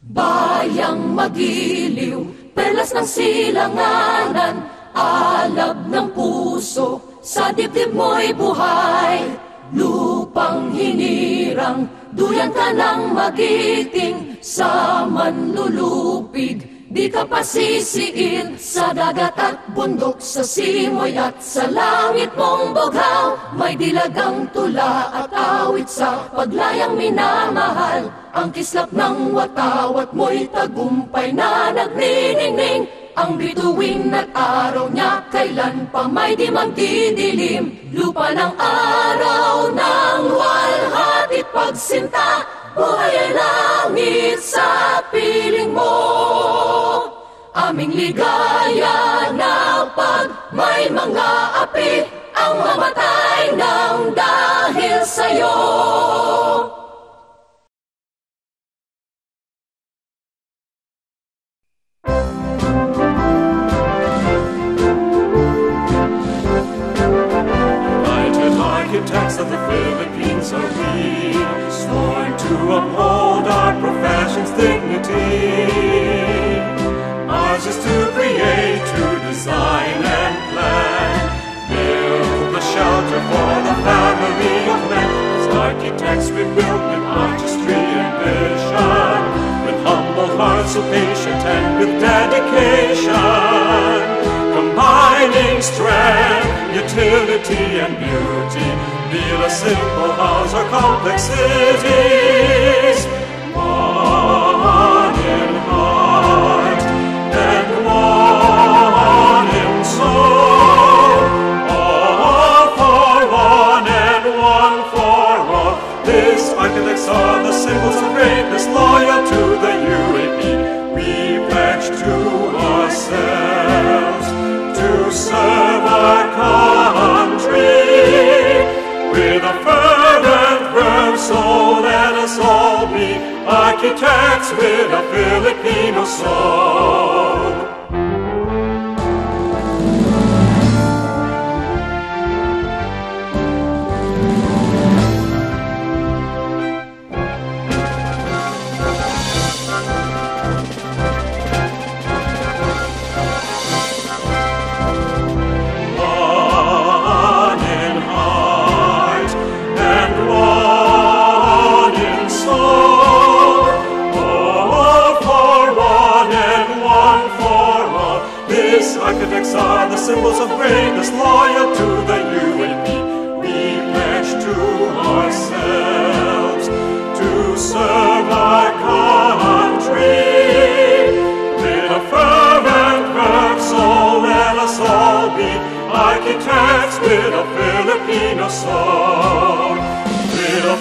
Bayang magiliw, perlas ng silanganan, alab ng puso, sa dibdib mo'y buhay. Lupang hinirang, duyan ka ng magiting, sa manlulupig, di ka pasisiil. Sa dagat at bundok, sa simoy at sa langit mong bughaw, may dilagang tula at awit sa paglayang minamahal. Ang kislap ng watawat mo'y tagumpay na nagniningning. Ang bituin at araw niya kailan pa may di magdidilim. Lupa ng araw ng walhati't pagsinta, buhay ay langit sa piling mo. Aming ligaya na pag may mga api, ang mamatay ng dahil sa'yo. Architects of the Philippines are we, sworn to uphold our profession's dignity. Ours is to create, to design and plan, build a shelter for the family of men. As architects we build with artistry and vision, with humble hearts so patient and with dedication, combining strength, utility and beauty, build a simple house or complex cities, one in heart and one in soul, all for one and one for all. These architects are the symbols of greatness, loyal to the UAP. We pledge to ourselves to serve our country with a fervent verve, so let us all be architects with a Filipino soul. Architects are the symbols of greatness, loyal to the UAP. We pledge to ourselves to serve our country with a fervent verve, so let us all be architects with a Filipino soul. With a